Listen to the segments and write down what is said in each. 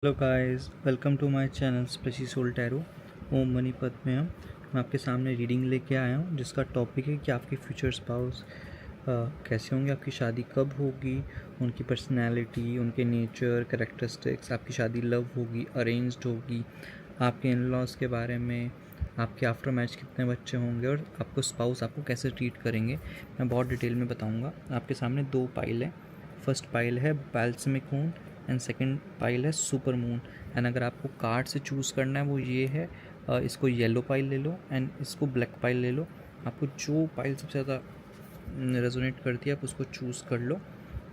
Hello guys, welcome to my channel spacy soul tarot. ओम मणिपत में मैं आपके सामने रीडिंग लेके आया हूँ जिसका टॉपिक है कि आपके फ्यूचर स्पाउस कैसे होंगे, आपकी शादी कब होगी, उनकी पर्सनैलिटी, उनके नेचर, कैरेक्टरिस्टिक्स, आपकी शादी लव होगी, अरेंज्ड होगी, आपके इन लॉज के बारे में, आपके आफ्टर मैरिज कितने बच्चे होंगे और आपको स्पाउस आपको कैसे ट्रीट करेंगे, मैं बहुत डिटेल में बताऊँगा। आपके सामने दो पाइल है। फर्स्ट पाइल है बैल्समिक मून एंड सेकंड पाइल है सुपर मून। एंड अगर आपको कार्ड से चूज़ करना है वो ये है, इसको येलो पाइल ले लो एंड इसको ब्लैक पाइल ले लो। आपको जो पाइल सबसे ज़्यादा रेजोनेट करती है आप उसको चूज़ कर लो,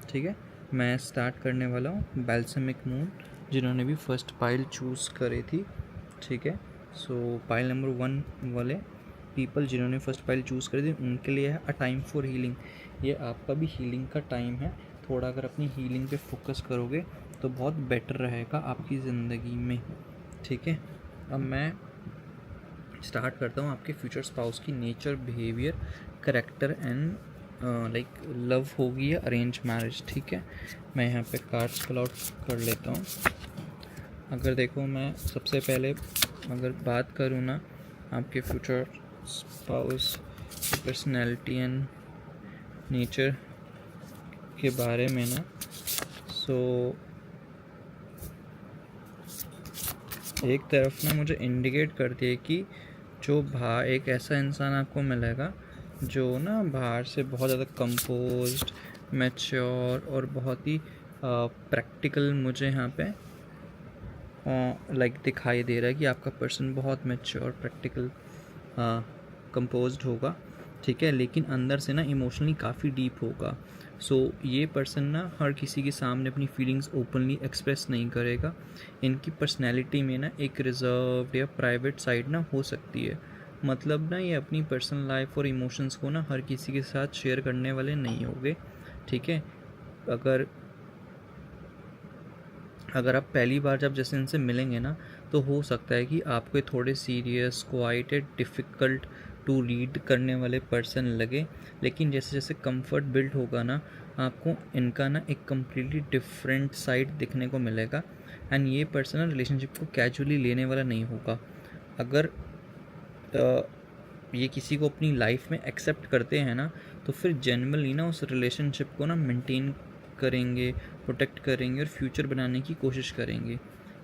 ठीक है। मैं स्टार्ट करने वाला हूँ बैल्समिक मून, जिन्होंने भी फर्स्ट पाइल चूज़ करी थी, ठीक है। सो पाइल नंबर 1 वाले पीपल जिन्होंने फर्स्ट पाइल चूज़ करी थी उनके लिए है अ टाइम फॉर हीलिंग। ये आपका भी हीलिंग का टाइम है। थोड़ा अगर अपनी हीलिंग पे फोकस करोगे तो बहुत बेटर रहेगा आपकी ज़िंदगी में, ठीक है। अब मैं स्टार्ट करता हूँ आपके फ्यूचर स्पाउस की nature, behaviour, character and like love होगी या अरेंज मैरिज, ठीक है। मैं यहाँ पे कार्ड्स पुल आउट कर लेता हूँ। अगर देखो, मैं सबसे पहले अगर बात करूँ ना आपके फ्यूचर स्पाउस की पर्सनैलिटी एंड नेचर के बारे में ना, सो एक तरफ ना मुझे इंडिकेट करती है कि जो एक ऐसा इंसान आपको मिलेगा जो ना बाहर से बहुत ज़्यादा कंपोज्ड, मैच्योर और बहुत ही प्रैक्टिकल मुझे यहाँ पे लाइक दिखाई दे रहा है कि आपका पर्सन बहुत मैच्योर, प्रैक्टिकल, कंपोज्ड होगा, ठीक है। लेकिन अंदर से ना इमोशनली काफ़ी डीप होगा। सो ये पर्सन ना हर किसी के सामने अपनी फीलिंग्स ओपनली एक्सप्रेस नहीं करेगा। इनकी पर्सनैलिटी में ना एक रिजर्व्ड या प्राइवेट साइड ना हो सकती है। मतलब ना ये अपनी पर्सनल लाइफ और इमोशंस को ना हर किसी के साथ शेयर करने वाले नहीं होंगे, ठीक है। अगर आप पहली बार जब जैसे इनसे मिलेंगे ना तो हो सकता है कि आपको थोड़े सीरियस, क्वाइटेड, डिफ़िकल्ट टू रीड करने वाले पर्सन लगे। लेकिन जैसे जैसे कंफर्ट बिल्ड होगा ना आपको इनका ना एक कम्प्लीटली डिफरेंट साइड दिखने को मिलेगा। एंड ये पर्सन रिलेशनशिप को कैजुअली लेने वाला नहीं होगा। अगर ये किसी को अपनी लाइफ में एक्सेप्ट करते हैं ना तो फिर जनरली ना उस रिलेशनशिप को ना मेंटेन करेंगे, प्रोटेक्ट करेंगे और फ्यूचर बनाने की कोशिश करेंगे।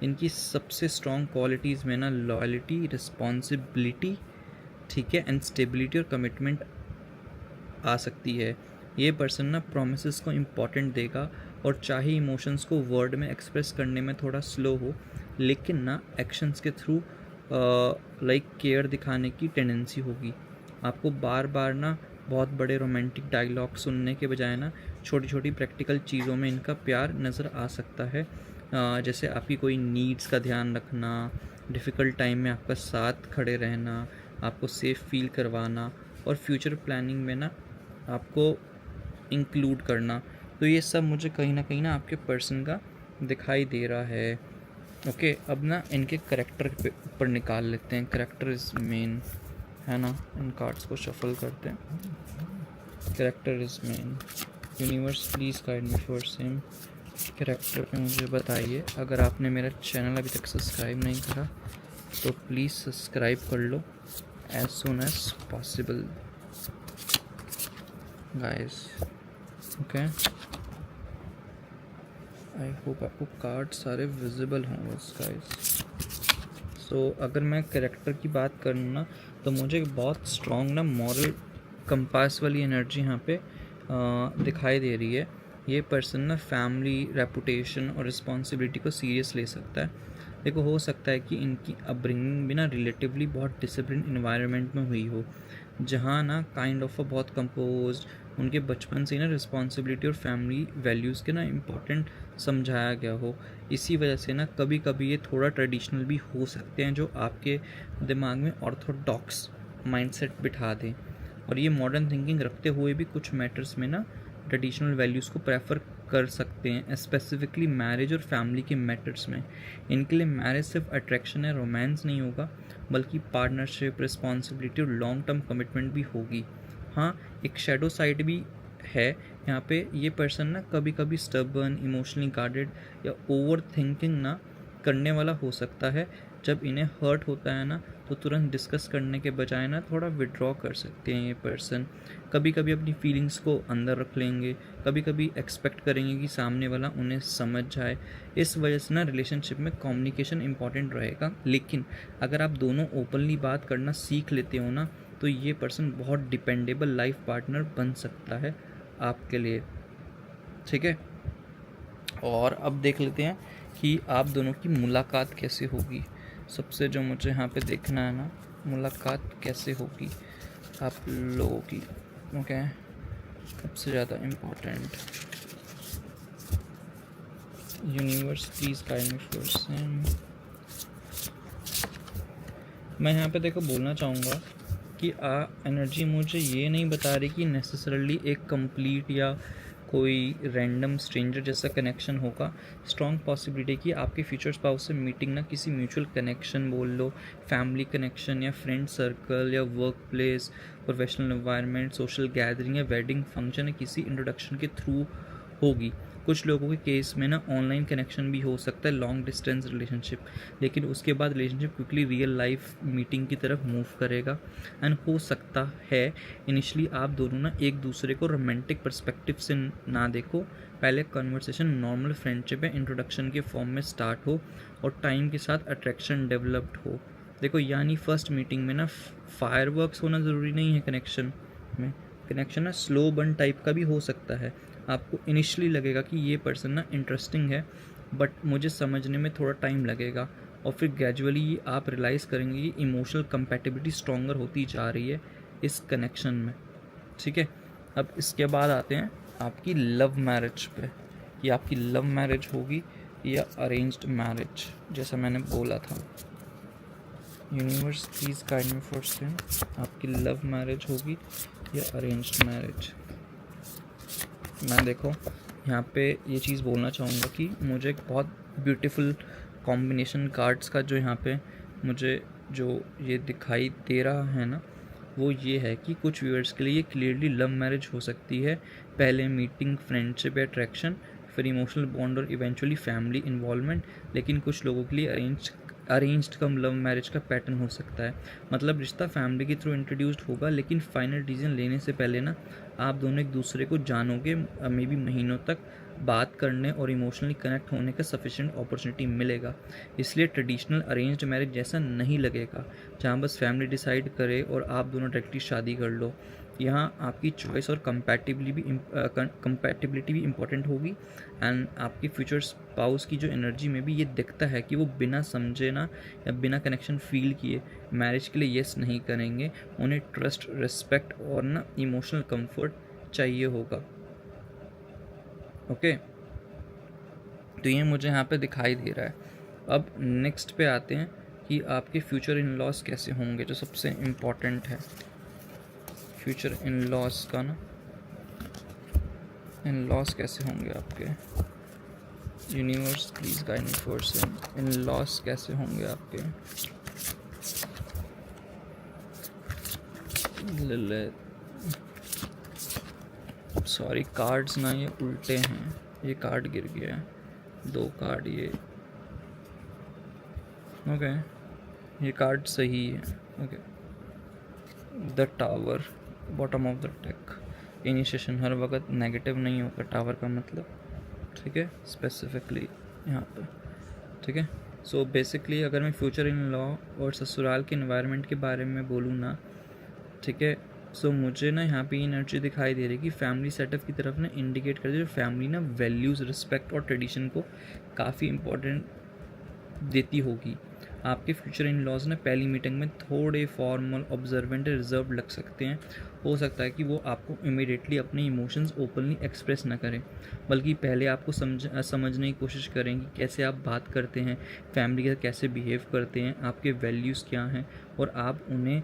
इनकी सबसे स्ट्रॉन्ग क्वालिटीज़ में ना लॉयल्टी, रिस्पॉन्सिबिलिटी, ठीक है, एंड स्टेबिलिटी और कमिटमेंट आ सकती है। ये पर्सन ना प्रोमिसेस को इम्पॉर्टेंट देगा और चाहे इमोशंस को वर्ड में एक्सप्रेस करने में थोड़ा स्लो हो, लेकिन ना एक्शंस के थ्रू लाइक केयर दिखाने की टेंडेंसी होगी। आपको बार बार ना बहुत बड़े रोमांटिक डायलॉग सुनने के बजाय ना छोटी छोटी प्रैक्टिकल चीज़ों में इनका प्यार नज़र आ सकता है। जैसे आपकी कोई नीड्स का ध्यान रखना, डिफ़िकल्ट टाइम में आपका साथ खड़े रहना, आपको सेफ़ फील करवाना और फ्यूचर प्लानिंग में ना आपको इंक्लूड करना। तो ये सब मुझे कहीं ना आपके पर्सन का दिखाई दे रहा है। ओके, अब ना इनके करेक्टर पे ऊपर निकाल लेते हैं। करेक्टर इज़ मेन, है ना। इन कार्ड्स को शफल करते हैं। Character is main. Universe please guide me for same character पे मुझे बताइए। अगर आपने मेरा चैनल अभी तक सब्सक्राइब नहीं करा तो प्लीज़ सब्सक्राइब कर लो as soon as possible guys, okay. I hope आपको कार्ड सारे विजिबल हों बस गाइस। सो अगर मैं करेक्टर की बात करूँ ना तो मुझे बहुत स्ट्रॉन्ग ना मॉरल कंपास वाली एनर्जी यहाँ पे दिखाई दे रही है। ये पर्सन ना फैमिली, रेपुटेशन और रिस्पॉन्सिबिलिटी को सीरियस ले सकता है। देखो, हो सकता है कि इनकी अपब्रिंगिंग भी ना रिलेटिवली बहुत डिसिप्लिन इन्वायरमेंट में हुई हो, जहाँ ना काइंड ऑफ बहुत कंपोज्ड, उनके बचपन से ही ना रिस्पॉन्सिबिलिटी और फैमिली वैल्यूज़ के ना इम्पोर्टेंट समझाया गया हो। इसी वजह से ना कभी कभी ये थोड़ा ट्रेडिशनल भी हो सकते हैं, जो आपके दिमाग में ऑर्थोडॉक्स माइंडसेट बिठा दें। और ये मॉडर्न थिंकिंग रखते हुए भी कुछ मैटर्स में ना ट्रेडिशनल वैल्यूज़ को प्रेफर कर सकते हैं, स्पेसिफिकली मैरिज और फैमिली के मैटर्स में। इनके लिए मैरिज सिर्फ अट्रैक्शन है, रोमांस नहीं होगा, बल्कि पार्टनरशिप, रिस्पॉन्सिबिलिटी और लॉन्ग टर्म कमिटमेंट भी होगी। हाँ, एक शेडो साइड भी है यहाँ पे। ये पर्सन ना कभी कभी स्टबर्न, इमोशनली गार्डेड या ओवर थिंकिंग ना करने वाला हो सकता है। जब इन्हें हर्ट होता है ना तो तुरंत डिस्कस करने के बजाय ना थोड़ा विड्रॉ कर सकते हैं ये पर्सन। कभी कभी अपनी फीलिंग्स को अंदर रख लेंगे, कभी कभी एक्सपेक्ट करेंगे कि सामने वाला उन्हें समझ जाए। इस वजह से ना रिलेशनशिप में कम्युनिकेशन इंपॉर्टेंट रहेगा। लेकिन अगर आप दोनों ओपनली बात करना सीख लेते हो ना तो ये पर्सन बहुत डिपेंडेबल लाइफ पार्टनर बन सकता है आपके लिए। ठीक है, और अब देख लेते हैं कि आप दोनों की मुलाकात कैसे होगी। सबसे जो मुझे यहाँ पे देखना है ना, मुलाकात कैसे होगी आप लोगों की। ओके, सबसे ज़्यादा important, universe please guide me person. मैं यहाँ पे देखो बोलना चाहूँगा कि एनर्जी मुझे ये नहीं बता रही कि नेसेसरली एक कंप्लीट या कोई रैंडम स्ट्रेंजर जैसा कनेक्शन होगा। स्ट्रॉन्ग पॉसिबिलिटी कि आपके फ्यूचर स्पाउस से मीटिंग ना किसी म्यूचुअल कनेक्शन बोल लो, फैमिली कनेक्शन या फ्रेंड सर्कल या work place, professional environment, social gathering या वेडिंग फंक्शन या किसी इंट्रोडक्शन के थ्रू होगी। कुछ लोगों के केस में ना ऑनलाइन कनेक्शन भी हो सकता है, लॉन्ग डिस्टेंस रिलेशनशिप, लेकिन उसके बाद relationship quickly real life meeting की तरफ मूव करेगा। एंड हो सकता है इनिशियली आप दोनों ना एक दूसरे को रोमांटिक पर्सपेक्टिव से ना देखो, पहले कन्वर्सेशन नॉर्मल फ्रेंडशिप या इंट्रोडक्शन के फॉर्म में स्टार्ट हो और टाइम के साथ अट्रैक्शन डेवलप्ड हो। देखो यानी फर्स्ट मीटिंग में ना फायरवर्क्स होना ज़रूरी नहीं है कनेक्शन में। कनेक्शन ना स्लो बर्न टाइप का भी हो सकता है। आपको इनिशियली लगेगा कि ये पर्सन ना इंटरेस्टिंग है बट मुझे समझने में थोड़ा टाइम लगेगा, और फिर ग्रेजुअली आप रियलाइज़ करेंगे कि इमोशनल कंपैटिबिलिटी स्ट्रॉन्गर होती जा रही है इस कनेक्शन में। ठीक है, अब इसके बाद आते हैं आपकी लव मैरिज पे, कि आपकी लव मैरिज होगी या अरेंज्ड मैरिज। जैसा मैंने बोला था, universe please guide me person, आपकी लव मैरिज होगी या अरेंज्ड मैरिज। मैं देखो यहाँ पे ये चीज़ बोलना चाहूँगा कि मुझे एक बहुत ब्यूटीफुल कॉम्बिनेशन कार्ड्स का जो यहाँ पे मुझे जो ये दिखाई दे रहा है ना, वो ये है कि कुछ व्यूअर्स के लिए ये क्लियरली लव मैरिज हो सकती है। पहले मीटिंग, फ्रेंडशिप या अट्रैक्शन, फिर इमोशनल बॉन्ड और इवेंचुअली फैमिली इन्वॉल्वमेंट। लेकिन कुछ लोगों के लिए अरेंज्ड कम लव मैरिज का पैटर्न हो सकता है। मतलब रिश्ता फैमिली के थ्रू इंट्रोड्यूस्ड होगा, लेकिन फाइनल डिसीजन लेने से पहले ना आप दोनों एक दूसरे को जानोगे, मे बी महीनों तक बात करने और इमोशनली कनेक्ट होने का सफिशिएंट अपॉर्चुनिटी मिलेगा। इसलिए ट्रेडिशनल अरेंज्ड मैरिज जैसा नहीं लगेगा जहाँ बस फैमिली डिसाइड करे और आप दोनों डायरेक्टली शादी कर लो। यहाँ आपकी चॉइस और कंपैटिबिलिटी भी इम्पोर्टेंट होगी। एंड आपकी फ्यूचर स्पाउस की जो एनर्जी में भी ये दिखता है कि वो बिना समझे ना या बिना कनेक्शन फील किए मैरिज के लिए येस नहीं करेंगे। उन्हें ट्रस्ट, रिस्पेक्ट और ना इमोशनल कंफर्ट चाहिए होगा। ओके, तो ये मुझे यहाँ पे दिखाई दे रहा है। अब नेक्स्ट पे आते हैं कि आपके फ्यूचर इन लॉस कैसे होंगे, जो सबसे इम्पोर्टेंट है फ्यूचर इन लॉस का ना। इन लॉस कैसे होंगे आपके, universe please guide me person, in loss कैसे होंगे आपके। सॉरी, कार्ड्स ना ये उल्टे हैं, ये कार्ड गिर गया है, 2 कार्ड ये। ओके, ये कार्ड सही है। Okay, the tower, bottom of the deck. Initiation हर वक्त नेगेटिव नहीं होगा टावर का मतलब, ठीक है, स्पेसिफिकली यहाँ पे। ठीक है, सो बेसिकली अगर मैं फ्यूचर इन लॉ और ससुराल के इन्वायरमेंट के बारे में बोलूँ ना, ठीक है, सो मुझे ना यहाँ पे एनर्जी दिखाई दे रही है कि फैमिली सेटअप की तरफ ना इंडिकेट कर जो फैमिली ना वैल्यूज़, रिस्पेक्ट और ट्रेडिशन को काफ़ी इम्पोर्टेंट देती होगी। आपके फ्यूचर इन लॉज ना पहली मीटिंग में थोड़े फॉर्मल, ऑब्जर्वेंट, रिजर्व लग सकते हैं। हो सकता है कि वो आपको इमीडिएटली अपने इमोशंस ओपनली एक्सप्रेस ना करें, बल्कि पहले आपको समझने की कोशिश करें कि कैसे आप बात करते हैं, फैमिली के साथ कैसे बिहेव करते हैं, आपके वैल्यूज़ क्या हैं और आप उन्हें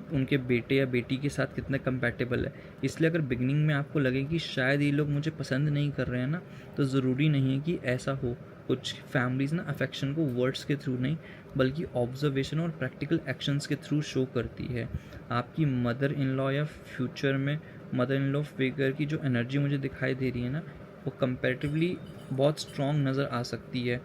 उनके बेटे या बेटी के साथ कितना कंपैटिबल है। इसलिए अगर बिगनिंग में आपको लगे कि शायद ये लोग मुझे पसंद नहीं कर रहे हैं ना, तो ज़रूरी नहीं है कि ऐसा हो। कुछ फैमिलीज़ ना अफेक्शन को वर्ड्स के थ्रू नहीं बल्कि ऑब्जर्वेशन और प्रैक्टिकल एक्शंस के थ्रू शो करती है। आपकी मदर इन लॉ या फ्यूचर में मदर इन लॉ फिगर की जो एनर्जी मुझे दिखाई दे रही है ना, वो कंपैरेटिवली बहुत स्ट्रॉन्ग नज़र आ सकती है।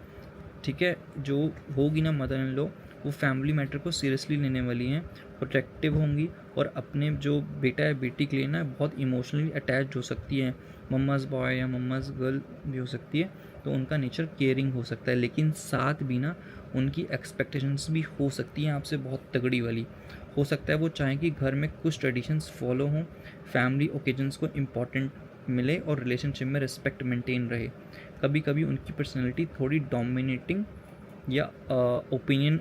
ठीक है, जो होगी ना मदर इन लॉ, वो फैमिली मैटर को सीरियसली लेने वाली हैं, प्रोटेक्टिव होंगी और अपने जो बेटा या बेटी के लिए ना बहुत इमोशनली अटैच्ड हो सकती है। मम्माज़ बॉय या मम्माज़ गर्ल भी हो सकती है, तो उनका नेचर केयरिंग हो सकता है, लेकिन साथ भी ना उनकी एक्सपेक्टेशंस भी हो सकती हैं आपसे बहुत तगड़ी वाली। हो सकता है वो चाहें कि घर में कुछ ट्रेडिशंस फॉलो हों, फैमिली ओकेजन्स को इम्पॉर्टेंट मिले और रिलेशनशिप में रिस्पेक्ट मेंटेन रहे। कभी कभी उनकी पर्सनैलिटी थोड़ी डोमिनेटिंग या ओपिनियन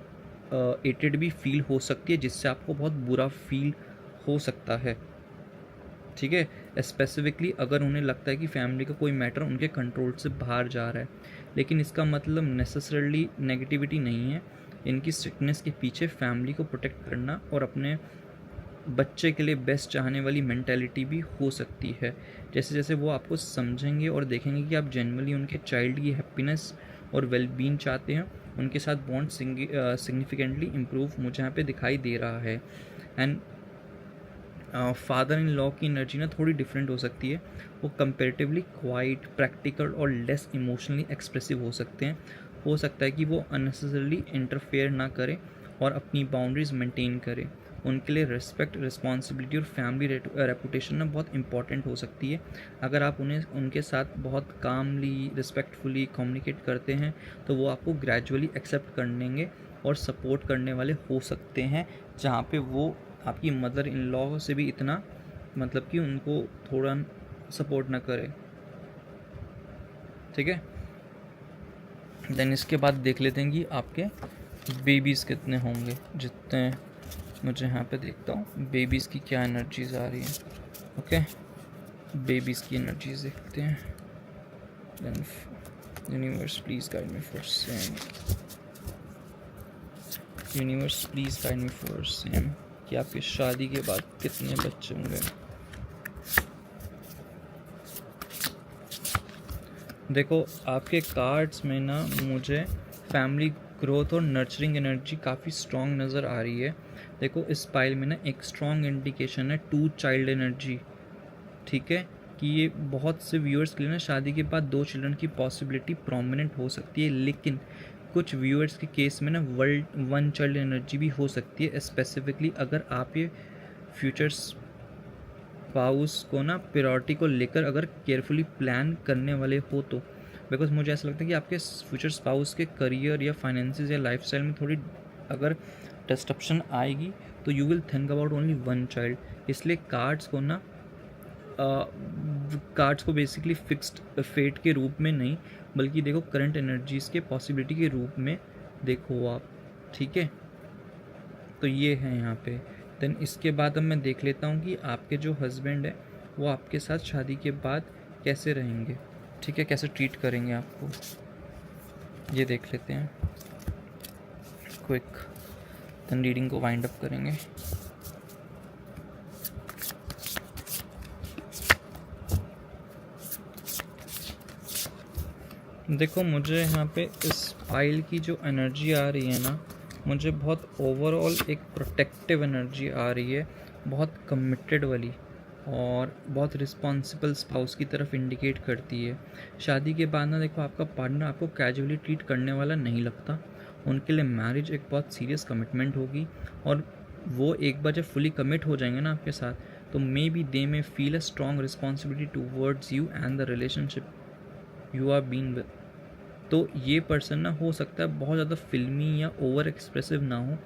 एटेड भी फील हो सकती है, जिससे आपको बहुत बुरा फील हो सकता है। ठीक है, स्पेसिफिकली अगर उन्हें लगता है कि फैमिली का कोई मैटर उनके कंट्रोल से बाहर जा रहा है, लेकिन इसका मतलब नेसेसरली नेगेटिविटी नहीं है। इनकी स्ट्रिक्टनेस के पीछे फैमिली को प्रोटेक्ट करना और अपने बच्चे के लिए बेस्ट चाहने वाली मेंटेलिटी भी हो सकती है। जैसे जैसे वो आपको समझेंगे और देखेंगे कि आप जेन्युइनली उनके चाइल्ड की हैप्पीनेस और वेलबींग चाहते हैं, उनके साथ बॉन्ड सिग्निफिकेंटली इम्प्रूव मुझे यहाँ पे दिखाई दे रहा है। एंड फादर इन लॉ की एनर्जी ना थोड़ी डिफरेंट हो सकती है। वो कंपेरेटिवली क्वाइट, प्रैक्टिकल और लेस इमोशनली एक्सप्रेसिव हो सकते हैं। हो सकता है कि वो अननेसेसरली इंटरफेयर ना करें और अपनी बाउंड्रीज मेंटेन करें। उनके लिए रिस्पेक्ट, रिस्पॉन्सिबिलिटी और फैमिली रेपुटेशन ना बहुत इंपॉर्टेंट हो सकती है। अगर आप उन्हें उनके साथ बहुत कामली, रिस्पेक्टफुली कम्युनिकेट करते हैं, तो वो आपको ग्रेजुअली एक्सेप्ट कर लेंगे और सपोर्ट करने वाले हो सकते हैं, जहाँ पे वो आपकी मदर इन लॉ से भी इतना मतलब कि उनको थोड़ा सपोर्ट ना करे। ठीक है, देन इसके बाद देख लेते हैं कि आपके बेबीज़ कितने होंगे। जितने मुझे यहाँ पे देखता हूँ बेबीज़ की क्या एनर्जीज आ रही हैं। ओके, बेबीज़ की एनर्जीज देखते हैं। Then universe please guide me for same. Universe please guide me for same कि आपकी शादी के बाद कितने बच्चे होंगे। देखो आपके कार्ड्स में ना मुझे फैमिली ग्रोथ और नर्चरिंग एनर्जी काफ़ी स्ट्रॉन्ग नज़र आ रही है। देखो इस पाइल में ना एक स्ट्रॉन्ग इंडिकेशन है 2 चाइल्ड एनर्जी। ठीक है, कि ये बहुत से व्यूअर्स के लिए ना शादी के बाद 2 चिल्ड्रन की पॉसिबिलिटी प्रोमिनेंट हो सकती है, लेकिन कुछ व्यूअर्स के केस में ना 1 चाइल्ड एनर्जी भी हो सकती है। स्पेसिफिकली अगर आप ये फ्यूचर्स स्पाउस को ना प्रायोरिटी को लेकर अगर केयरफुली प्लान करने वाले हो तो, बिकॉज मुझे ऐसा लगता है कि आपके फ्यूचर स्पाउस के करियर या फाइनेंसिस या लाइफस्टाइल में थोड़ी अगर डिस्ट्रप्शन आएगी तो you will think about only 1 child. इसलिए कार्ड्स को ना कार्ड्स को बेसिकली फिक्स्ड फेट के रूप में नहीं, बल्कि देखो करंट एनर्जीज़ के पॉसिबिलिटी के रूप में देखो आप। ठीक है, तो ये है यहाँ पे। देन इसके बाद अब मैं देख लेता हूँ कि आपके जो हस्बैंड है वो आपके साथ शादी के बाद कैसे रहेंगे। ठीक है, कैसे ट्रीट करेंगे आपको, ये देख लेते हैं क्विक। देन रीडिंग को वाइंड अप करेंगे। देखो मुझे यहाँ पे इस फाइल की जो एनर्जी आ रही है ना, मुझे बहुत ओवरऑल एक प्रोटेक्टिव एनर्जी आ रही है, बहुत कमिटेड वाली और बहुत रिस्पॉन्सिबल स्पाउस की तरफ इंडिकेट करती है। शादी के बाद ना देखो आपका पार्टनर आपको कैजुअली ट्रीट करने वाला नहीं लगता। उनके लिए मैरिज एक बहुत सीरियस कमिटमेंट होगी, और वो एक बार जब फुली कमिट हो जाएंगे ना आपके साथ, तो मे be they may feel a strong responsibility towards you and the relationship you are been with. तो ये पर्सन ना हो सकता है बहुत ज़्यादा फिल्मी या ओवर एक्सप्रेसिव ना हो,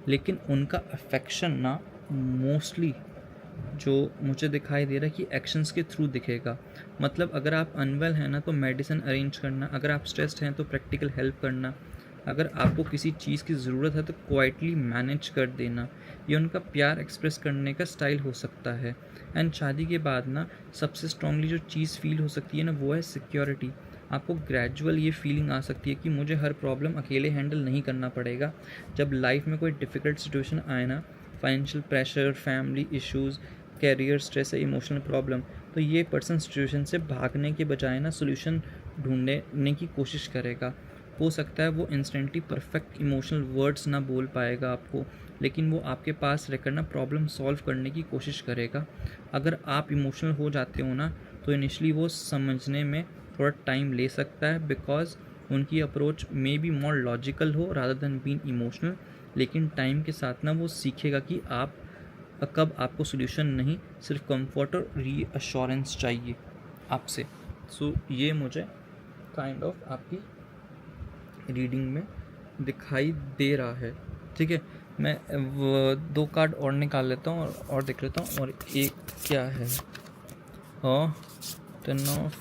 लेकिन उनका अफेक्शन ना मोस्टली जो मुझे दिखाई दे रहा है कि एक्शंस के थ्रू दिखेगा। मतलब अगर आप अनवेल हैं ना तो मेडिसिन अरेंज करना, अगर आप स्ट्रेस्ड हैं तो प्रैक्टिकल हेल्प करना, अगर आपको किसी चीज़ की ज़रूरत है तो क्वाइटली मैनेज कर देना, ये उनका प्यार एक्सप्रेस करने का स्टाइल हो सकता है। एंड शादी के बाद ना सबसे स्ट्रांगली जो चीज़ फील हो सकती है ना वो है सिक्योरिटी। आपको ग्रेजुअल ये फीलिंग आ सकती है कि मुझे हर प्रॉब्लम अकेले हैंडल नहीं करना पड़ेगा। जब लाइफ में कोई डिफ़िकल्ट सिचुएशन आए ना, financial pressure, family issues, career stress या इमोशनल प्रॉब्लम, तो ये पर्सन सिचुएशन से भागने के बजाय ना सोल्यूशन ढूंढने की कोशिश करेगा। हो सकता है वो इंस्टेंटली परफेक्ट इमोशनल वर्ड्स ना बोल पाएगा आपको, लेकिन वो आपके पास रहकर ना प्रॉब्लम सॉल्व करने की कोशिश करेगा। अगर आप इमोशनल हो जाते हो ना तो इनिशियली वो समझने में थोड़ा टाइम ले सकता है, बिकॉज उनकी approach may be more logical हो रादर देन बीइंग इमोशनल, लेकिन टाइम के साथ ना वो सीखेगा कि कब आपको सोल्यूशन नहीं, सिर्फ कंफर्ट और रीअश्योरेंस चाहिए आपसे। सो ये मुझे काइंड ऑफ आपकी रीडिंग में दिखाई दे रहा है। ठीक है, मैं वो 2 कार्ड और निकाल लेता हूँ और देख लेता हूँ। और एक क्या है, 10 ऑफ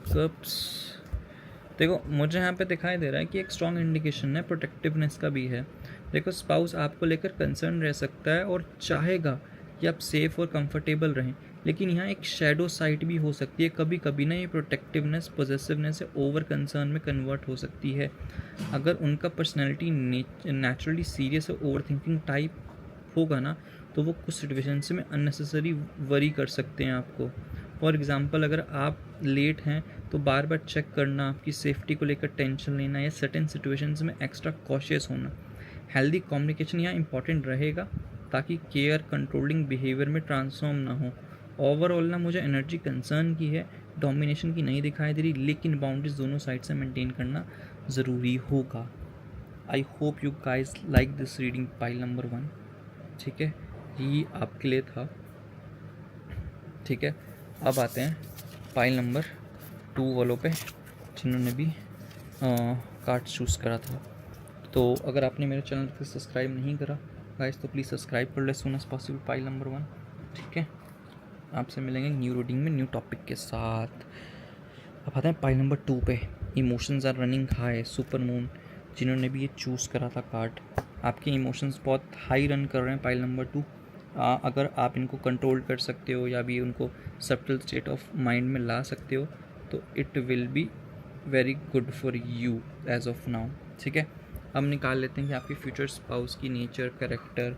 कप्स। देखो मुझे यहाँ पे दिखाई दे रहा है कि एक स्ट्रॉन्ग इंडिकेशन है, प्रोटेक्टिवनेस का भी है। देखो स्पाउस आपको लेकर कंसर्न रह सकता है और चाहेगा कि आप सेफ और कंफर्टेबल रहें, लेकिन यहाँ एक शैडो साइड भी हो सकती है। कभी कभी ना ये प्रोटेक्टिवनेस पॉजेसिवनेस या ओवर कंसर्न में कन्वर्ट हो सकती है। अगर उनका पर्सनैलिटी नेचुरली सीरियस और ओवर थिंकिंग टाइप होगा ना, तो वो कुछ सिचुएशंस में अननेसेसरी वरी कर सकते हैं आपको। फॉर एग्ज़ाम्पल, अगर आप लेट हैं तो बार बार चेक करना, आपकी सेफ्टी को लेकर टेंशन लेना या सर्टेन सिचुएशंस में एक्स्ट्रा कॉशियस होना। हेल्दी कम्युनिकेशन यहाँ इंपॉर्टेंट रहेगा ताकि केयर कंट्रोलिंग बिहेवियर में ट्रांसफॉर्म ना हो। ओवरऑल ना मुझे एनर्जी कंसर्न की है, डोमिनेशन की नहीं दिखाई दे रही, लेकिन बाउंड्रीज दोनों साइड से मेंटेन करना ज़रूरी होगा। I hope you guys like this reading pile number 1। ठीक है, ये आपके लिए था। ठीक है, अब आते हैं पाइल नंबर 2 वालों पे जिन्होंने भी कार्ड चूज़ करा था। तो अगर आपने मेरे चैनल को सब्सक्राइब नहीं करा गाइस तो प्लीज़ सब्सक्राइब कर ले soon as possible pile number 1। ठीक है, आपसे मिलेंगे न्यू रीडिंग में न्यू टॉपिक के साथ। अब आते हैं पाइल नंबर 2 पे, emotions are running high, super moon. जिन्होंने भी ये चूज़ करा था कार्ड, आपके इमोशंस बहुत हाई रन कर रहे हैं पाइल नंबर 2। अगर आप इनको कंट्रोल कर सकते हो या भी उनको सब्टल स्टेट ऑफ माइंड में ला सकते हो तो it will be very good for you as of now. ठीक है, अब निकाल लेते हैं कि आपके फ्यूचर स्पाउस की नेचर, कैरेक्टर,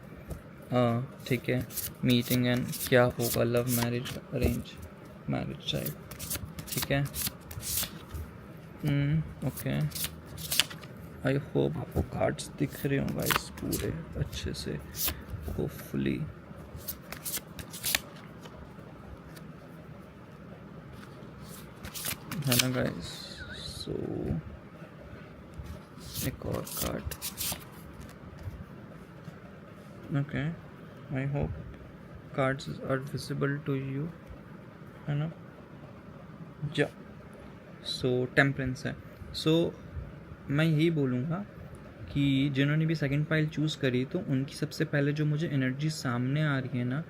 ठीक है, मीटिंग एंड क्या होगा, love marriage arrange marriage type. ठीक है, ओके, आई होप आपको कार्ड्स दिख रहे हों गाइस पूरे अच्छे से, होपफुली। है ना गाइस। सो एक और card, okay, I hope cards are visible to you, है ना। या सो टेम्परेंस है। सो मैं यही बोलूँगा कि जिन्होंने भी सेकंड पाइल चूज़ करी तो उनकी सबसे पहले जो मुझे एनर्जी सामने आ रही है ना,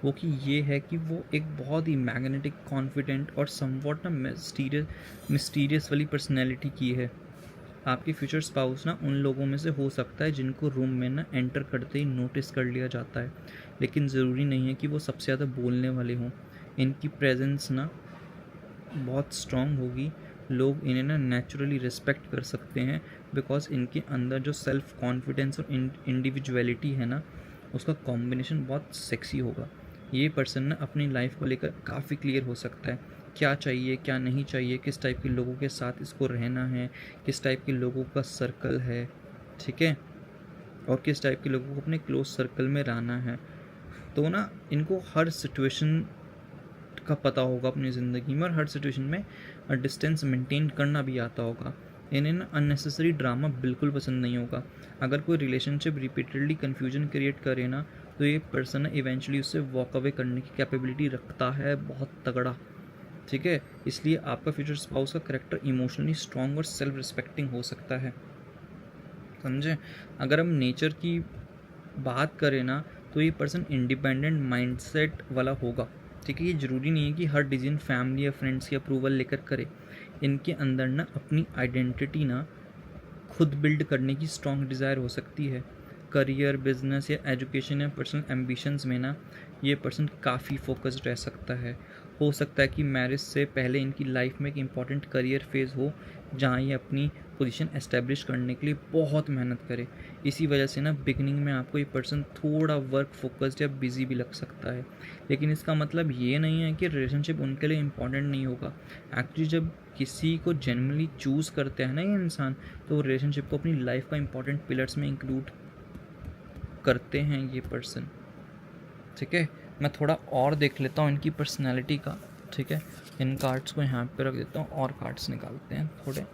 वो कि ये है कि वो एक बहुत ही मैग्नेटिक, कॉन्फिडेंट और समवॉट ना मिस्टीरियस वाली पर्सनैलिटी की है। आपके फ्यूचर स्पाउस ना उन लोगों में से हो सकता है जिनको रूम में ना एंटर करते ही नोटिस कर लिया जाता है, लेकिन ज़रूरी नहीं है कि वो सबसे ज़्यादा बोलने वाले हों। इनकी प्रेजेंस ना बहुत स्ट्रॉन्ग होगी, लोग इन्हें ना नेचुरली रिस्पेक्ट कर सकते हैं बिकॉज इनके अंदर जो सेल्फ कॉन्फिडेंस और इंडिविजुअलिटी है ना, उसका कॉम्बिनेशन बहुत सेक्सी होगा। ये पर्सन ना अपनी लाइफ को लेकर काफ़ी क्लियर हो सकता है, क्या चाहिए क्या नहीं चाहिए, किस टाइप के लोगों के साथ इसको रहना है, किस टाइप के लोगों का सर्कल है, ठीक है, और किस टाइप के लोगों को अपने क्लोज सर्कल में रहना है। तो ना इनको हर सिचुएशन का पता होगा अपनी ज़िंदगी में, और हर सिचुएशन में डिस्टेंस मेंटेन करना भी आता होगा। इन्हें ना अननेसेसरी ड्रामा बिल्कुल पसंद नहीं होगा। अगर कोई रिलेशनशिप रिपीटेडली कन्फ्यूजन क्रिएट करे ना, तो ये पर्सन इवेंचुअली उससे वॉक अवे करने की कैपेबिलिटी रखता है, बहुत तगड़ा। ठीक है, इसलिए आपका फ्यूचर स्पाउस का करेक्टर इमोशनली स्ट्रॉन्ग और सेल्फ रिस्पेक्टिंग हो सकता है, समझे। अगर हम नेचर की बात करें ना, तो ये पर्सन इंडिपेंडेंट माइंडसेट वाला होगा। ठीक है, ये ज़रूरी नहीं है कि हर डिसीजन फैमिली या फ्रेंड्स की अप्रूवल लेकर करे। इनके अंदर ना अपनी आइडेंटिटी ना खुद बिल्ड करने की स्ट्रॉन्ग डिज़ायर हो सकती है। करियर, बिजनेस या एजुकेशन या पर्सनल एम्बिशंस में ना ये पर्सन काफ़ी फोकस्ड रह सकता है। हो सकता है कि मैरिज से पहले इनकी लाइफ में एक इम्पॉर्टेंट करियर फेज़ हो जहाँ ये अपनी पोजीशन एस्टेब्लिश करने के लिए बहुत मेहनत करे। इसी वजह से ना बिगनिंग में आपको ये पर्सन थोड़ा वर्क फोकस्ड या बिजी भी लग सकता है, लेकिन इसका मतलब ये नहीं है कि रिलेशनशिप उनके लिए इम्पॉर्टेंट नहीं होगा। एक्चुअली जब किसी को जेन्युइनली चूज़ करते हैं ना ये इंसान, तो वो रिलेशनशिप को अपनी लाइफ का इम्पॉर्टेंट पिलर्स में इंक्लूड करते हैं ये पर्सन। ठीक है, मैं थोड़ा और देख लेता हूँ इनकी पर्सनैलिटी का। ठीक है, इन कार्ड्स को यहाँ पे रख देता हूँ और कार्ड्स निकालते हैं थोड़े।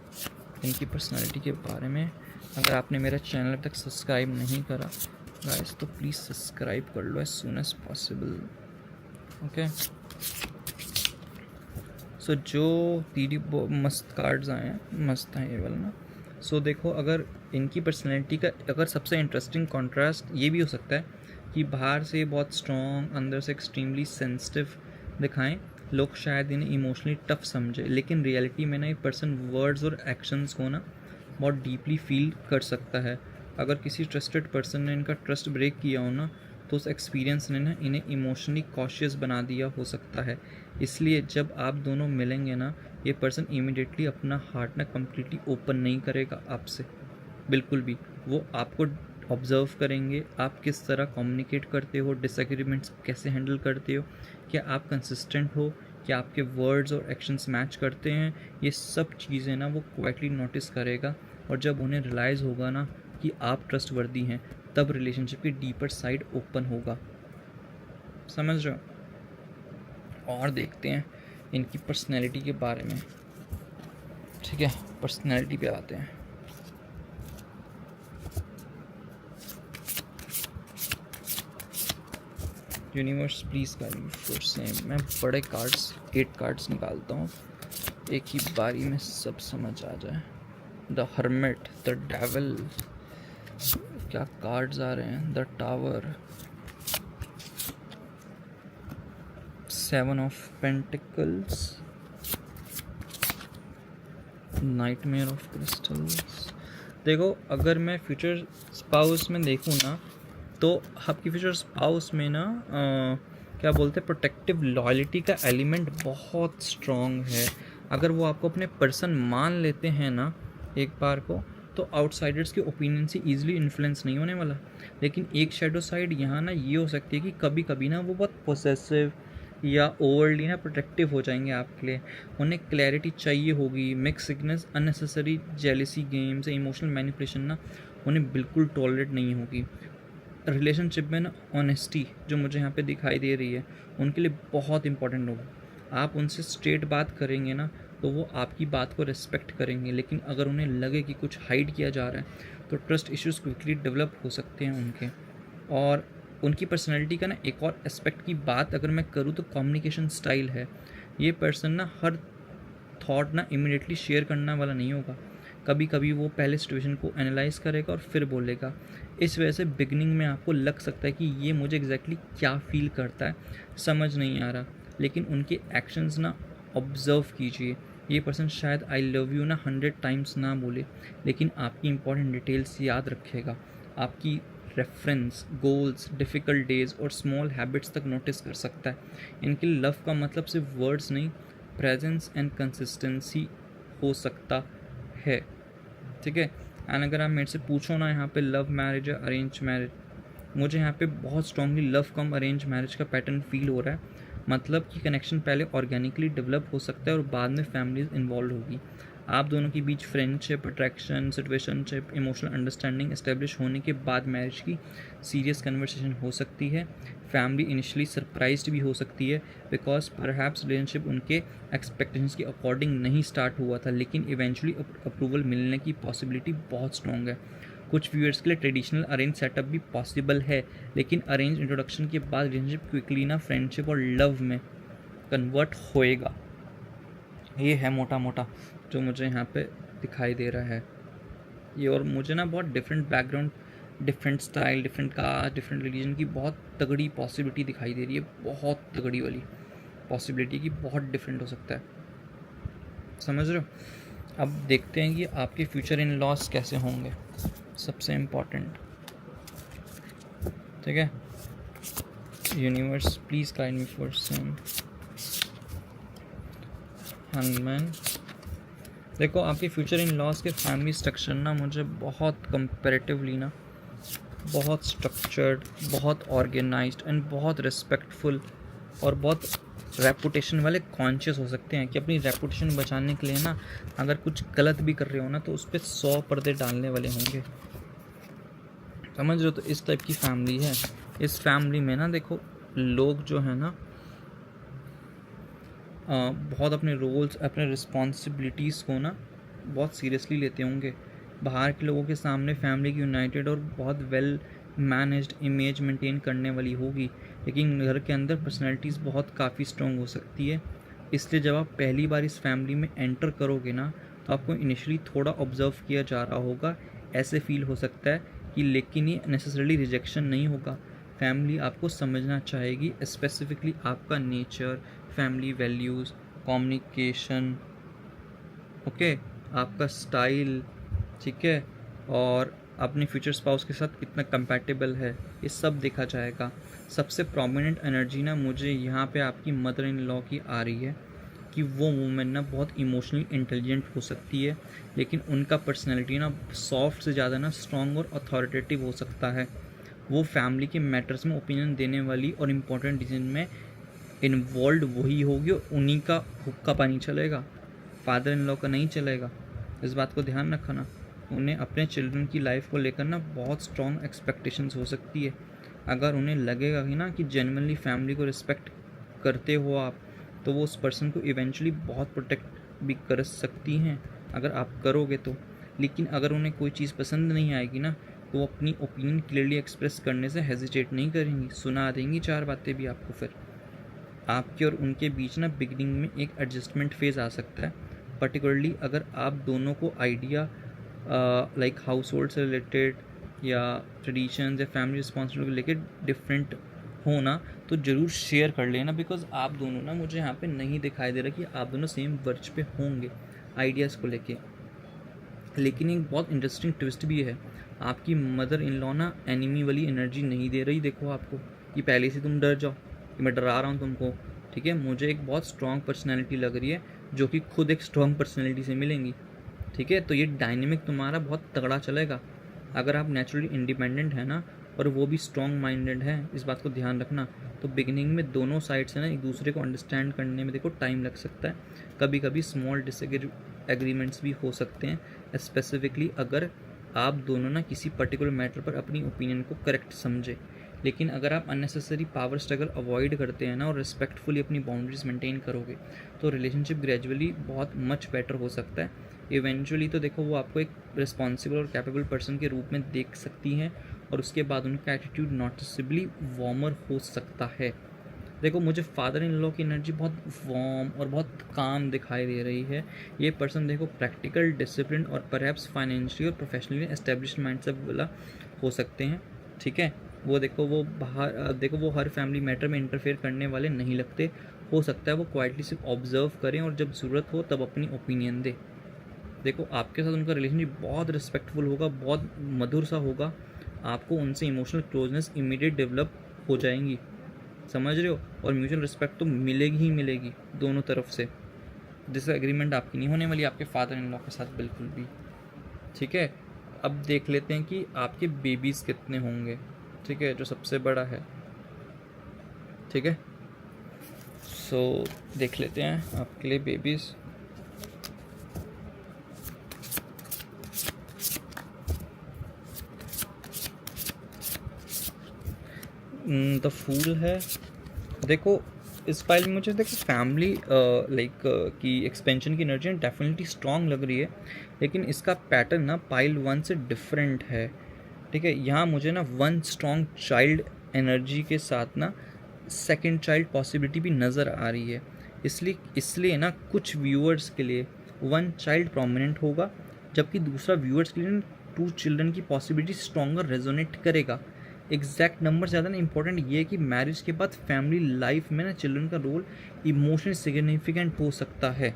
इनकी पर्सनालिटी के बारे में। अगर आपने मेरा चैनल अब तक सब्सक्राइब नहीं करा गाइस तो प्लीज़ सब्सक्राइब कर लो as soon as possible. Okay, so जो तीडी मस्त कार्ड्स आए हैं, मस्त हैं ये वाला ना। सो देखो, अगर इनकी पर्सनैलिटी का अगर सबसे इंटरेस्टिंग कॉन्ट्रास्ट ये भी हो सकता है कि बाहर से बहुत स्ट्रॉन्ग, अंदर से एक्सट्रीमली सेंसिटिव दिखाएं, लोग शायद इन्हें इमोशनली टफ समझे, लेकिन रियलिटी में ना ये पर्सन वर्ड्स और एक्शंस को ना बहुत डीपली फील कर सकता है। अगर किसी ट्रस्टेड पर्सन ने इनका ट्रस्ट ब्रेक किया हो ना, तो उस एक्सपीरियंस ने ना इन्हें इमोशनली कॉशियस बना दिया हो सकता है। इसलिए जब आप दोनों मिलेंगे ना, ये पर्सन इमीडिएटली अपना हार्ट ना कम्प्लीटली ओपन नहीं करेगा आपसे, बिल्कुल भी। वो आपको ऑब्ज़र्व करेंगे, आप किस तरह कम्युनिकेट करते हो, डिसएग्रीमेंट्स कैसे हैंडल करते हो, क्या आप कंसिस्टेंट हो, क्या आपके वर्ड्स और एक्शंस मैच करते हैं, ये सब चीज़ें ना वो क्वाइटली नोटिस करेगा। और जब उन्हें रियलाइज़ होगा ना कि आप ट्रस्टवर्दी हैं, तब रिलेशनशिप की डीपर साइड ओपन होगा। समझ रहे हो? और देखते हैं इनकी पर्सनैलिटी के बारे में। ठीक है, पर्सनैलिटी पे आते हैं। Universe please guide me for same. मैं बड़े कार्ड्स 8 कार्ड्स निकालता हूँ, एक ही बारी में सब समझ आ जाए। द हर्मिट, द डेविल, क्या कार्ड्स आ रहे हैं। The tower, 7 of pentacles, nightmare of crystals. देखो, अगर मैं फ्यूचर स्पाउस में देखूँ ना, तो आपकी फ्यूचर स्पाउस में ना क्या बोलते हैं, प्रोटेक्टिव लॉयल्टी का एलिमेंट बहुत स्ट्रॉन्ग है। अगर वो आपको अपने पर्सन मान लेते हैं ना एक बार को, तो आउटसाइडर्स के ओपिनियन से ईजिली इन्फ्लुएंस नहीं होने वाला। लेकिन एक शैडो साइड यहाँ ना ये हो सकती है कि कभी कभी ना वो बहुत पोसेसिव या ओवरली ना प्रोटेक्टिव हो जाएंगे आपके लिए। उन्हें क्लैरिटी चाहिए होगी, mix signals, unnecessary jealousy games, emotional manipulation ना उन्हें बिल्कुल टॉलरेट नहीं होगी। रिलेशनशिप में ना ऑनेस्टी जो मुझे यहाँ पे दिखाई दे रही है, उनके लिए बहुत इंपॉर्टेंट होगा। आप उनसे स्ट्रेट बात करेंगे ना, तो वो आपकी बात को रिस्पेक्ट करेंगे। लेकिन अगर उन्हें लगे कि कुछ हाइड किया जा रहा है, तो ट्रस्ट इश्यूज़ क्विकली डेवलप हो सकते हैं उनके। और उनकी पर्सनैलिटी का ना एक और एस्पेक्ट की बात अगर मैं करूँ, तो कम्युनिकेशन स्टाइल है। ये पर्सन ना हर थॉट ना इमिडिएटली शेयर करने वाला नहीं होगा। कभी कभी वो पहले सिचुएशन को एनालाइज करेगा और फिर बोलेगा। इस वजह से बिगनिंग में आपको लग सकता है कि ये मुझे एग्जैक्टली क्या फील करता है समझ नहीं आ रहा, लेकिन उनके एक्शंस ना ऑब्जर्व कीजिए। ये पर्सन शायद आई लव यू ना 100 टाइम्स ना बोले, लेकिन आपकी इंपॉर्टेंट डिटेल्स याद रखेगा। आपकी रेफरेंस, गोल्स, डिफ़िकल्ट डेज और स्मॉल हैबिट्स तक नोटिस कर सकता है। इनके लव का मतलब सिर्फ वर्ड्स नहीं, प्रेजेंस एंड कंसिस्टेंसी हो सकता है। ठीक है। एंड अगर आप मेरे से पूछो ना यहाँ पे लव मैरिज या अरेंज मैरिज, मुझे यहाँ पे बहुत स्ट्रांगली लव कम अरेंज मैरिज का पैटर्न फील हो रहा है। मतलब कि कनेक्शन पहले ऑर्गेनिकली डेवलप हो सकता है और बाद में फैमिलीज इन्वॉल्व होगी। आप दोनों के बीच friendship, attraction, situationship, emotional understanding establish होने के बाद मैरिज की सीरियस कन्वर्सेशन हो सकती है। फैमिली इनिशियली सरप्राइज्ड भी हो सकती है, बिकॉज परहैप्स रिलेशनशिप उनके एक्सपेक्टेशंस के अकॉर्डिंग नहीं स्टार्ट हुआ था, लेकिन इवेंचुअली अप्रूवल मिलने की पॉसिबिलिटी बहुत स्ट्रॉन्ग है। कुछ व्यूअर्स के लिए ट्रेडिशनल अरेंज सेटअप भी पॉसिबल है, लेकिन अरेंज इंट्रोडक्शन के बाद रिलेशनशिप क्विकली ना फ्रेंडशिप और लव में कन्वर्ट होएगा। ये है मोटा मोटा जो मुझे यहाँ पे दिखाई दे रहा है ये। और मुझे ना बहुत different background, different style, different caste, different religion की बहुत तगड़ी पॉसिबिलिटी दिखाई दे रही है। बहुत तगड़ी वाली पॉसिबिलिटी की बहुत डिफरेंट हो सकता है। समझ रहे हो? अब देखते हैं कि आपके फ्यूचर इन लॉस कैसे होंगे, सबसे इम्पॉर्टेंट। ठीक है। Universe please guide me for same. Hangman. देखो, आपके फ्यूचर इन लॉस के फैमिली स्ट्रक्चर ना मुझे बहुत कंपैरेटिवली ना बहुत स्ट्रक्चर्ड, बहुत ऑर्गेनाइज्ड एंड बहुत रिस्पेक्टफुल और बहुत रेपुटेशन वाले कॉन्शियस हो सकते हैं कि अपनी रेपुटेशन बचाने के लिए ना अगर कुछ गलत भी कर रहे हो ना, तो उस पर 100 पर्दे डालने वाले होंगे। समझ रहे हो? तो इस टाइप की फैमिली है। इस फैमिली में ना देखो, लोग जो है ना बहुत अपने रोल्स, अपने रिस्पॉन्सिबिलिटीज़ को ना बहुत सीरियसली लेते होंगे। बाहर के लोगों के सामने फैमिली की यूनाइटेड और बहुत वेल मैनेज्ड इमेज मेंटेन करने वाली होगी, लेकिन घर के अंदर पर्सनैलिटीज़ बहुत काफ़ी स्ट्रॉन्ग हो सकती है। इसलिए जब आप पहली बार इस फैमिली में एंटर करोगे ना, तो आपको इनिशियली थोड़ा ऑब्जर्व किया जा रहा होगा, ऐसे फील हो सकता है कि, लेकिन ये नेसेसरली रिजेक्शन नहीं होगा। फैमिली आपको समझना चाहेगी, स्पेसिफिकली आपका nature, family values, communication, okay, आपका स्टाइल, ठीक है, और अपने फ्यूचर स्पाउस के साथ कितना कंपैटिबल है, ये सब देखा जाएगा। सबसे प्रोमिनेंट एनर्जी ना मुझे यहाँ पे आपकी मदर इन लॉ की आ रही है कि वो वूमेन ना बहुत इमोशनली इंटेलिजेंट हो सकती है, लेकिन उनका पर्सनैलिटी ना सॉफ्ट से ज़्यादा ना स्ट्रॉन्ग और अथॉरिटेटिव हो सकता है। वो फैमिली के मैटर्स में ओपिनियन देने वाली और इम्पोर्टेंट डिसीजन में इन्वॉल्व वही होगी और उन्हीं का हुक्का पानी चलेगा, फादर इन लॉ का नहीं चलेगा। इस बात को ध्यान रखना। उन्हें अपने चिल्ड्रन की लाइफ को लेकर ना बहुत स्ट्रॉन्ग एक्सपेक्टेशंस हो सकती है। अगर उन्हें लगेगा कि ना कि जेन्युइनली फैमिली को रिस्पेक्ट करते हो आप, तो वो उस पर्सन को इवेंचुअली बहुत प्रोटेक्ट भी कर सकती हैं अगर आप करोगे तो। लेकिन अगर उन्हें कोई चीज़ पसंद नहीं आएगी ना, तो वो अपनी ओपिनियन क्लियरली एक्सप्रेस करने से हेजिटेट नहीं करेंगी, सुना देंगी 4 बातें भी आपको। फिर आपके और उनके बीच ना बिगनिंग में एक एडजस्टमेंट फेज़ आ सकता है, पर्टिकुलरली अगर आप दोनों को आइडिया लाइक हाउस होल्ड से रिलेटेड या ट्रेडिशंस या फैमिली रिस्पॉन्सिबिलिटी को लेकर डिफरेंट हो ना, तो ज़रूर शेयर कर लेना, बिकॉज आप दोनों ना, मुझे यहाँ पे नहीं दिखाई दे रहा कि आप दोनों सेम वर्च पे होंगे आइडियाज़ को लेके। लेकिन एक बहुत इंटरेस्टिंग ट्विस्ट भी है, आपकी मदर इन लॉ ना एनिमी वाली एनर्जी नहीं दे रही देखो आपको, कि पहले से तुम डर जाओ कि मैं डरा रहा हूँ तुमको, ठीक है। मुझे एक बहुत स्ट्रॉन्ग पर्सनैलिटी लग रही है, जो कि खुद एक स्ट्रॉन्ग पर्सनैलिटी से मिलेंगी, ठीक है। तो ये डायनेमिक तुम्हारा बहुत तगड़ा चलेगा। अगर आप नेचुरली इंडिपेंडेंट है ना, और वो भी स्ट्रॉन्ग माइंडेड है, इस बात को ध्यान रखना, तो बिगिनिंग में दोनों साइड से ना एक दूसरे को अंडरस्टैंड करने में देखो टाइम लग सकता है। कभी कभी स्मॉल डिसएग्रीमेंट्स भी हो सकते हैं, स्पेसिफिकली अगर आप दोनों ना किसी पर्टिकुलर मैटर पर अपनी ओपिनियन को करेक्ट समझे। लेकिन अगर आप अननेसेसरी पावर स्ट्रगल अवॉइड करते हैं ना, और रिस्पेक्टफुली अपनी बाउंड्रीज मेंटेन करोगे, तो रिलेशनशिप ग्रेजुअली बहुत मच बेटर हो सकता है। इवेंचुअली तो देखो वो आपको एक रिस्पॉन्सिबल और कैपेबल पर्सन के रूप में देख सकती हैं, और उसके बाद उनका एटीट्यूड नोटिसेबली वार्मर हो सकता है। देखो मुझे फादर इन लॉ की एनर्जी बहुत वार्म और बहुत काम दिखाई दे रही है। ये पर्सन देखो प्रैक्टिकल, डिसिप्लिन और परहैप्स फाइनेंशियली और प्रोफेशनली एस्टेब्लिश्ड माइंडसेट वाला हो सकते हैं, ठीक है। वो देखो वो बाहर देखो वो हर फैमिली मैटर में इंटरफेयर करने वाले नहीं लगते। हो सकता है वो क्वाइटली सिर्फ ऑब्जर्व करें और जब ज़रूरत हो तब अपनी ओपिनियन दे। देखो आपके साथ उनका रिलेशनशिप बहुत रिस्पेक्टफुल होगा, बहुत मधुर सा होगा, आपको उनसे इमोशनल क्लोजनेस इमीडिएट डेवलप हो जाएंगी, समझ रहे हो। और म्यूचुअल रिस्पेक्ट तो मिलेगी ही मिलेगी दोनों तरफ से। डिसएग्रीमेंट आपकी नहीं होने वाली आपके फादर इन लॉ के साथ बिल्कुल भी, ठीक है। अब देख लेते हैं कि आपके बेबीज़ कितने होंगे, ठीक है, जो सबसे बड़ा है, ठीक है। सो देख लेते हैं आपके लिए बेबीज़। द फूल है। देखो इस फाइल में मुझे देखो फैमिली लाइक की एक्सपेंशन की एनर्जी डेफिनेटली स्ट्रॉन्ग लग रही है, लेकिन इसका पैटर्न ना पाइल 1 से डिफरेंट है, ठीक है। यहाँ मुझे ना 1 स्ट्रॉन्ग चाइल्ड एनर्जी के साथ ना सेकंड चाइल्ड पॉसिबिलिटी भी नज़र आ रही है। इसलिए ना कुछ व्यूअर्स के लिए 1 चाइल्ड प्रोमिनेंट होगा, जबकि दूसरा व्यूअर्स के लिए 2 चिल्ड्रन की पॉसिबिलिटी स्ट्रॉन्गर रेजोनेट करेगा। एग्जैक्ट नंबर ज़्यादा ना इंपॉर्टेंट ये है कि मैरिज के बाद फैमिली लाइफ में ना चिल्ड्रन का रोल इमोशनली सिग्निफिकेंट हो सकता है,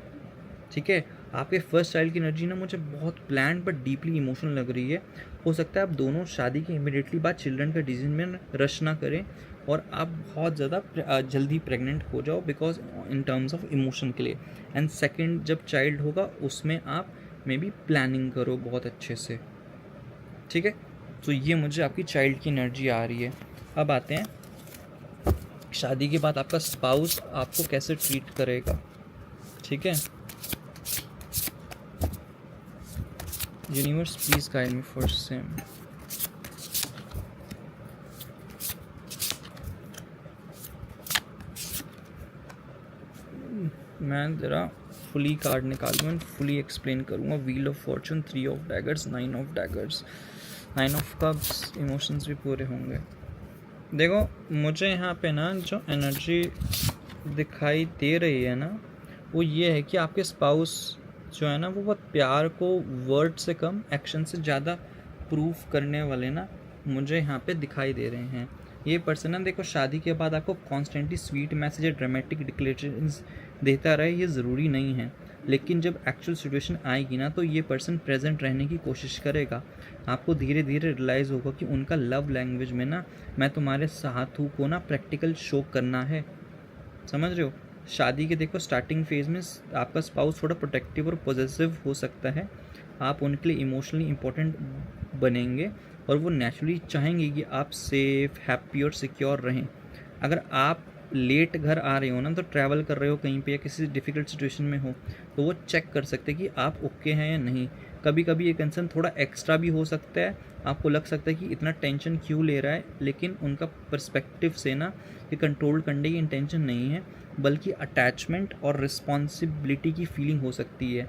ठीक है। आपके फर्स्ट चाइल्ड की एनर्जी ना मुझे बहुत प्लान बट डीपली इमोशनल लग रही है। हो सकता है आप दोनों शादी के इमीडिएटली बाद चिल्ड्रन का डिसीजन में रश ना करें और आप बहुत ज़्यादा जल्दी प्रेग्नेंट हो जाओ, because in terms of emotion के लिए। एंड सेकेंड जब चाइल्ड होगा उसमें आप मे बी प्लानिंग करो बहुत अच्छे से, ठीक है। तो ये मुझे आपकी चाइल्ड की एनर्जी आ रही है। अब आते हैं शादी के बाद आपका स्पाउस आपको कैसे ट्रीट करेगा, ठीक है। Universe please guide me for same. मैं ज़रा फुली कार्ड निकालूंगा एंड फुली एक्सप्लेन करूँगा। Wheel of Fortune, 3 of daggers, 9 of daggers, 9 of cups, emotions भी पूरे होंगे। देखो मुझे यहाँ पे ना जो एनर्जी दिखाई दे रही है ना, वो ये है कि आपके स्पाउस जो है ना वो बहुत प्यार को वर्ड से कम एक्शन से ज़्यादा प्रूफ करने वाले ना मुझे यहाँ पे दिखाई दे रहे हैं। ये पर्सन ना देखो शादी के बाद आपको कॉन्स्टेंटली स्वीट मैसेज या ड्रामेटिक डिक्लेरेशंस देता रहे, ये ज़रूरी नहीं है, लेकिन जब एक्चुअल सिचुएशन आएगी ना तो ये पर्सन प्रेजेंट रहने की कोशिश करेगा। आपको धीरे धीरे रियलाइज़ होगा कि उनका लव लैंग्वेज में ना मैं तुम्हारे साथ हूँ को ना प्रैक्टिकल शो करना है। समझ रहे हो? शादी के देखो स्टार्टिंग फेज में आपका स्पाउस थोड़ा प्रोटेक्टिव और पॉजिटिव हो सकता है। आप उनके लिए इमोशनली इम्पोर्टेंट बनेंगे और वो नेचुरली चाहेंगे कि आप सेफ, हैप्पी और सिक्योर रहें। अगर आप लेट घर आ रहे हो ना, तो ट्रैवल कर रहे हो कहीं पे या किसी डिफ़िकल्ट सिचुएशन में हो, तो वो चेक कर सकते हैं कि आप ओके हैं या नहीं। कभी कभी ये कंसर्न थोड़ा एक्स्ट्रा भी हो सकता है, आपको लग सकता है कि इतना टेंशन क्यों ले रहा है, लेकिन उनका पर्सपेक्टिव से ना ये कंट्रोल करने की इंटेंशन नहीं है, बल्कि अटैचमेंट और रिस्पॉन्सिबिलिटी की फीलिंग हो सकती है।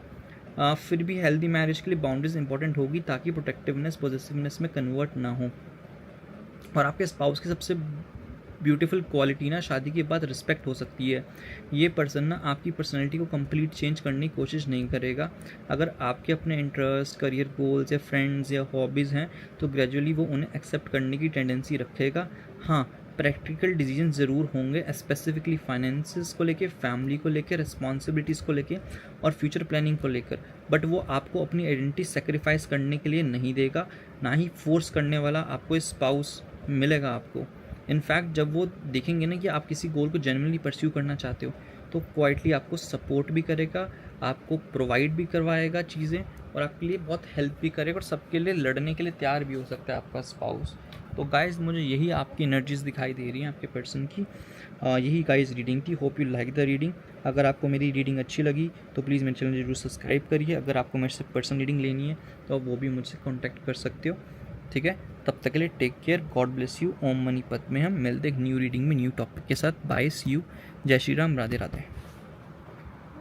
फिर भी हेल्दी मैरिज के लिए बाउंड्रीज इंपॉर्टेंट होगी ताकि प्रोटेक्टिवनेस पॉजिटिवनेस में कन्वर्ट ना हो। और आपके स्पाउस की सबसे ब्यूटीफुल क्वालिटी ना शादी के बाद रिस्पेक्ट हो सकती है। ये पर्सन ना आपकी पर्सनैलिटी को कंप्लीट चेंज करने की कोशिश नहीं करेगा। अगर आपके अपने इंटरेस्ट, करियर गोल्स या फ्रेंड्स या हॉबीज़ हैं तो ग्रेजुअली वो उन्हें एक्सेप्ट करने की टेंडेंसी रखेगा। हाँ, प्रैक्टिकल डिसीजन ज़रूर होंगे, स्पेसिफिकली फाइनेंसेस को लेके, फैमिली को लेके, रिस्पॉन्सिबिलिटीज़ को लेके और फ्यूचर प्लानिंग को लेकर, बट वो आपको अपनी आइडेंटिटी सेक्रीफाइस करने के लिए नहीं देगा, ना ही फोर्स करने वाला आपको स्पाउस मिलेगा आपको। इनफैक्ट जब वो देखेंगे ना कि आप किसी गोल को जेन्युइनली परस्यू करना चाहते हो, तो क्वाइटली आपको सपोर्ट भी करेगा, आपको प्रोवाइड भी करवाएगा चीज़ें और आपके लिए बहुत हेल्प भी करेगा और सबके लिए लड़ने के लिए तैयार भी हो सकता है आपका स्पाउस। तो गाइज़ मुझे यही आपकी एनर्जीज़ दिखाई दे रही हैं आपके पर्सन की। यही गाइज़ रीडिंग थी। Hope you like the reading. अगर आपको मेरी रीडिंग अच्छी लगी तो प्लीज़ मेरे चैनल जरूर सब्सक्राइब करिए। अगर आपको मेरे से पर्सन रीडिंग लेनी है तो आप वो भी मुझसे कॉन्टैक्ट कर सकते हो। ठीक है, तब तक के लिए take care, god bless you. ओम मनी पद्मे हम मिलते एक न्यू रीडिंग में न्यू टॉपिक के साथ। Bye, see you. जय श्री राम, राधे राधे।